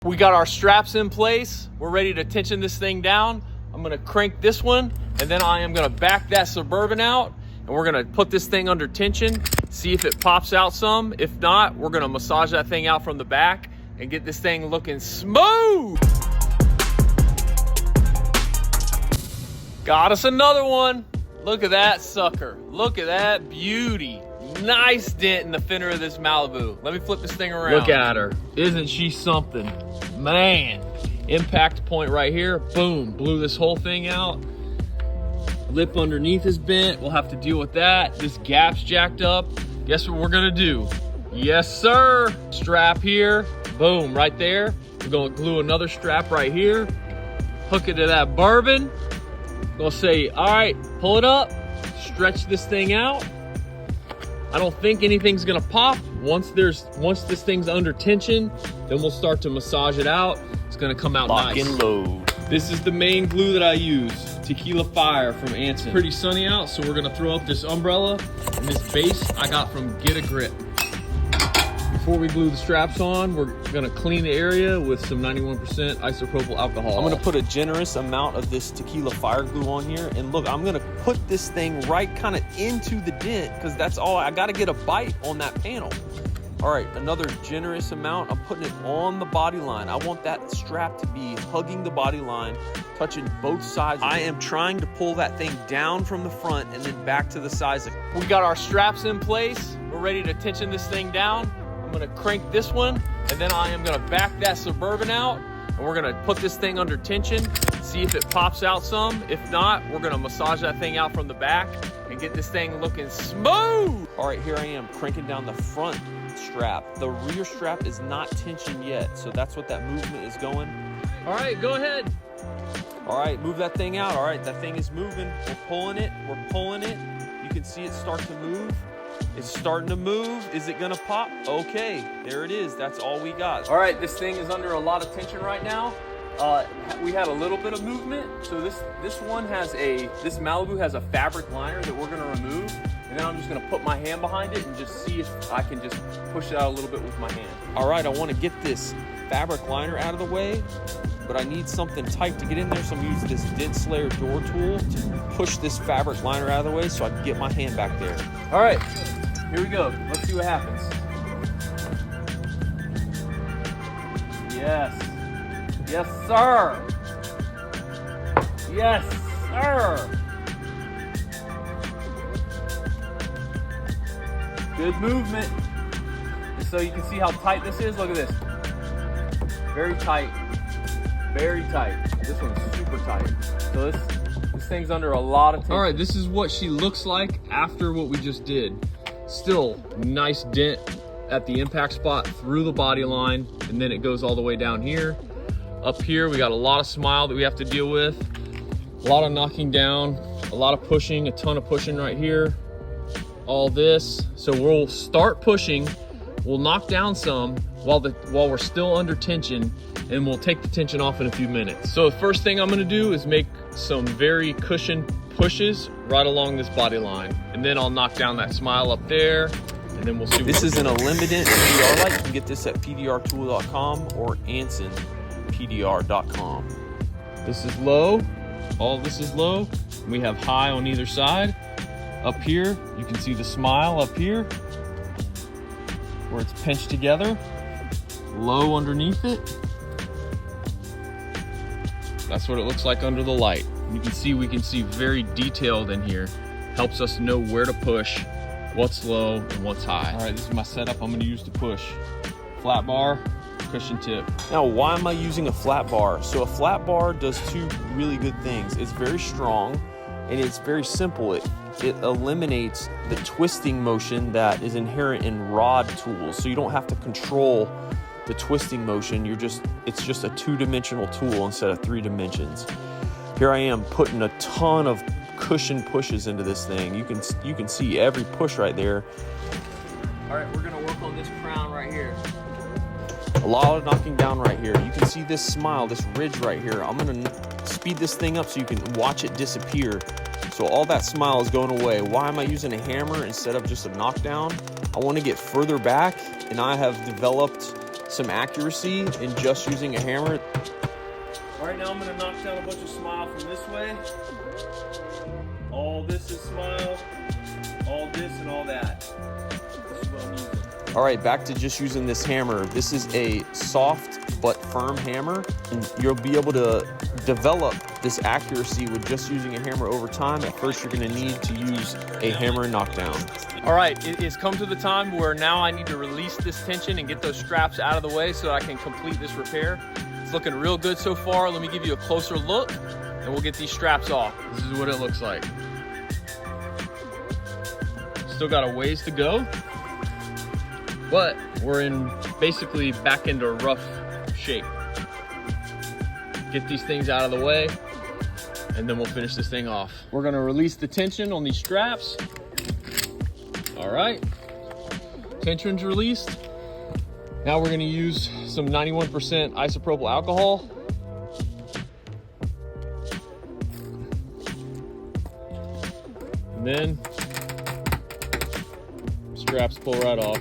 We got our straps in place. We're ready to tension this thing down. I'm gonna crank this one, and then I am gonna back that Suburban out, and we're gonna put this thing under tension, see if it pops out some. If not, we're gonna massage that thing out from the back and get this thing looking smooth. Got us another one. Look at that sucker. Look at that beauty. Nice dent in the fender of this Malibu. Let me flip this thing around. Look at her. Isn't she something? Man. Impact point right here. Boom. Blew this whole thing out. Lip underneath is bent. We'll have to deal with that. This gap's jacked up. Guess what we're gonna do? Yes, sir. Strap here. Boom. Right there. We're gonna glue another strap right here. Hook it to that bourbon. Gonna say, all right, pull it up. Stretch this thing out. I don't think anything's gonna pop. Once this thing's under tension, then we'll start to massage it out. It's gonna come out nice. Lock and load. This is the main glue that I use, Tequila Fire from Anson. Pretty sunny out, so we're gonna throw up this umbrella and this base I got from Get a Grip. Before we glue the straps on, we're gonna clean the area with some 91% isopropyl alcohol. I'm gonna put a generous amount of this Tequila Fire glue on here, and look, I'm gonna put this thing right kind of into the dent, because that's all, I gotta get a bite on that panel. All right, another generous amount, I'm putting it on the body line. I want that strap to be hugging the body line, touching both sides. I am trying to pull that thing down from the front and then back to the sides. We got our straps in place. We're ready to tension this thing down. I'm gonna crank this one, and then I am gonna back that Suburban out, and we're gonna put this thing under tension, see if it pops out some. If not, we're gonna massage that thing out from the back and get this thing looking smooth. All right, here I am cranking down the front strap. The rear strap is not tensioned yet, so that's what that movement is going. All right, go ahead. All right, move that thing out. All right, that thing is moving. We're pulling it. You can see it start to move. It's starting to move. Is it gonna pop? Okay, there it is. That's all we got. All right, this thing is under a lot of tension right now. We had a little bit of movement. So this Malibu has a fabric liner that we're gonna remove. And then I'm just gonna put my hand behind it and just see if I can just push it out a little bit with my hand. All right, I wanna get this fabric liner out of the way, but I need something tight to get in there, so I'm using this Dent Slayer door tool to push this fabric liner out of the way so I can get my hand back there. All right, here we go. Let's see what happens. Yes. Yes, sir. Yes, sir. Good movement. So you can see how tight this is. Look at this. Very tight. Very tight. This one's super tight. So this thing's under a lot of tension. All right, this is what she looks like after what we just did. Still nice dent at the impact spot through the body line, and then it goes all the way down here. Up here, we got a lot of smile that we have to deal with. A lot of knocking down, a lot of pushing, a ton of pushing right here. All this. So we'll start pushing. We'll knock down some while we're still under tension, and we'll take the tension off in a few minutes. So the first thing I'm gonna do is make some very cushioned pushes right along this body line. And then I'll knock down that smile up there, and then we'll see. This is an limited PDR light. You can get this at PDRtool.com or AnsonPDR.com. This is low, all this is low. We have high on either side. Up here, you can see the smile up here, where it's pinched together. Low underneath it. That's what it looks like under the light. You can see, we can see very detailed in here. Helps us know where to push, what's low and what's high. All right, this is my setup I'm gonna use to push. Flat bar, cushion tip. Now, why am I using a flat bar? So a flat bar does two really good things. It's very strong and it's very simple. It eliminates the twisting motion that is inherent in rod tools. So you don't have to control the twisting motion. It's just a two-dimensional tool instead of 3 dimensions. Here I am putting a ton of cushion pushes into this thing. You can see every push right there. All right, we're gonna work on this crown right here. A lot of knocking down right here. You can see this smile, this ridge right here. I'm gonna speed this thing up so you can watch it disappear. So all that smile is going away. Why am I using a hammer instead of just a knockdown? I want to get further back, and I have developed some accuracy in just using a hammer. All right, now I'm gonna knock down a bunch of smile from this way. All this is smile, all this and all that. This is what I'm using. All right, back to just using this hammer. This is a soft but firm hammer, and you'll be able to develop this accuracy with just using a hammer over time. At first, you're gonna need to use a hammer and knockdown. All right, it has come to the time where now I need to release this tension and get those straps out of the way so that I can complete this repair. It's looking real good so far. Let me give you a closer look and we'll get these straps off. This is what it looks like. Still got a ways to go, but we're in basically back into rough shape. Get these things out of the way and then we'll finish this thing off. We're gonna release the tension on these straps. All right, tension's released. Now we're gonna use some 91% isopropyl alcohol. And then straps pull right off.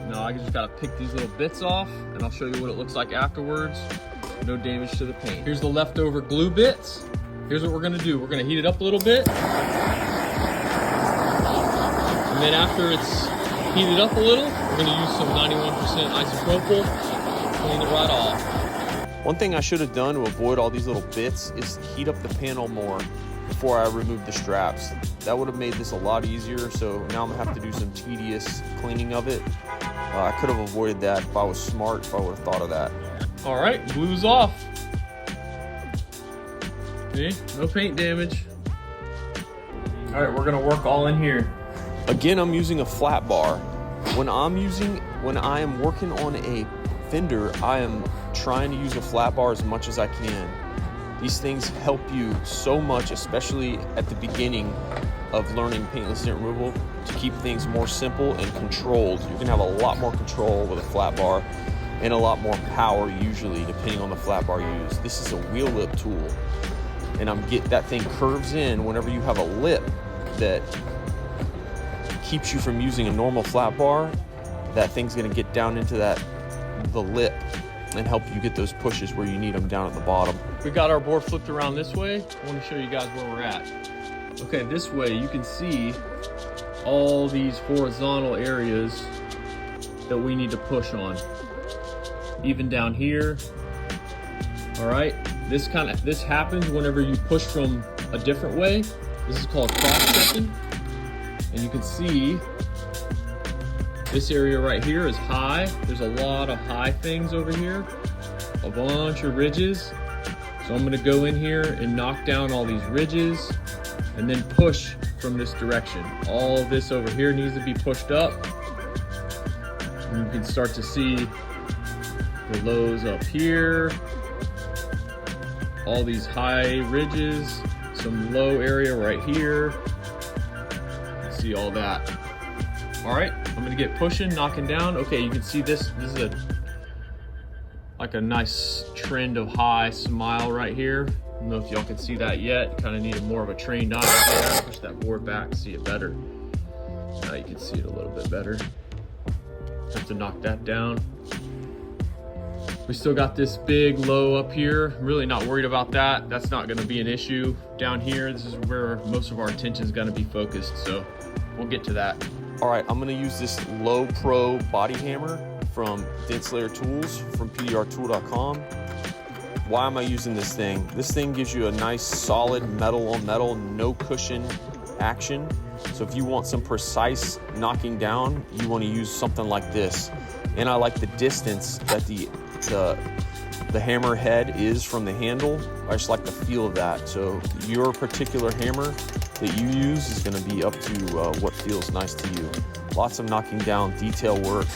Now I just gotta pick these little bits off and I'll show you what it looks like afterwards. No damage to the paint. Here's the leftover glue bits. Here's what we're gonna do. We're gonna heat it up a little bit. And then after it's heated up a little, we're gonna use some 91% isopropyl, clean it right off. One thing I should have done to avoid all these little bits is heat up the panel more before I removed the straps. That would have made this a lot easier, so now I'm gonna have to do some tedious cleaning of it. I could have avoided that if I was smart, if I would have thought of that. All right, glue's off. See, no paint damage. All right, we're gonna work all in here. Again, I'm using a flat bar. When I am working on a fender, I am trying to use a flat bar as much as I can. These things help you so much, especially at the beginning of learning paintless dent removal, to keep things more simple and controlled. You can have a lot more control with a flat bar and a lot more power usually, depending on the flat bar used. This is a wheel lip tool, and that thing curves in whenever you have a lip that keeps you from using a normal flat bar. That thing's gonna get down into the lip and help you get those pushes where you need them down at the bottom. We got our board flipped around this way. I want to show you guys where we're at. Okay, this way you can see all these horizontal areas that we need to push on. Even down here. All right, this happens whenever you push from a different way. This is called cross-secking. And you can see this area right here is high. There's a lot of high things over here, a bunch of ridges. So I'm gonna go in here and knock down all these ridges and then push from this direction. All of this over here needs to be pushed up. And you can start to see the lows up here, all these high ridges, some low area right here. See all that. All right, I'm gonna get pushing, knocking down. Okay, you can see this is like a nice trend of high smile right here. I don't know if y'all can see that yet. Kind of needed more of a trained eye there. Push that board back to see it better. Now you can see it a little bit better. Have to knock that down. We still got this big low up here. I'm really not worried about that. That's not gonna be an issue. Down here, this is where most of our attention is gonna be focused, so we'll get to that. All right, I'm gonna use this Low Pro body hammer from Dent Slayer Tools from PDRtool.com. Why am I using this thing? This thing gives you a nice solid metal on metal, no cushion action. So if you want some precise knocking down, you wanna use something like this. And I like the distance that the hammer head is from the handle. I just like the feel of that. So your particular hammer that you use is gonna be up to what feels nice to you. Lots of knocking down detail work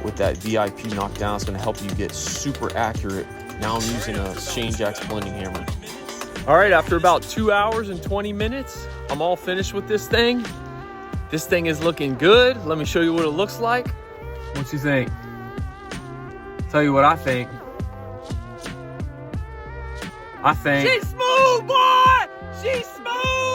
with that VIP knockdown. It's gonna help you get super accurate. Now I'm using a Paintless blending hammer. All right, after about 2 hours and 20 minutes, I'm all finished with this thing. This thing is looking good. Let me show you what it looks like. What you think? Tell you what I think. She's smooth, boy! She's smooth!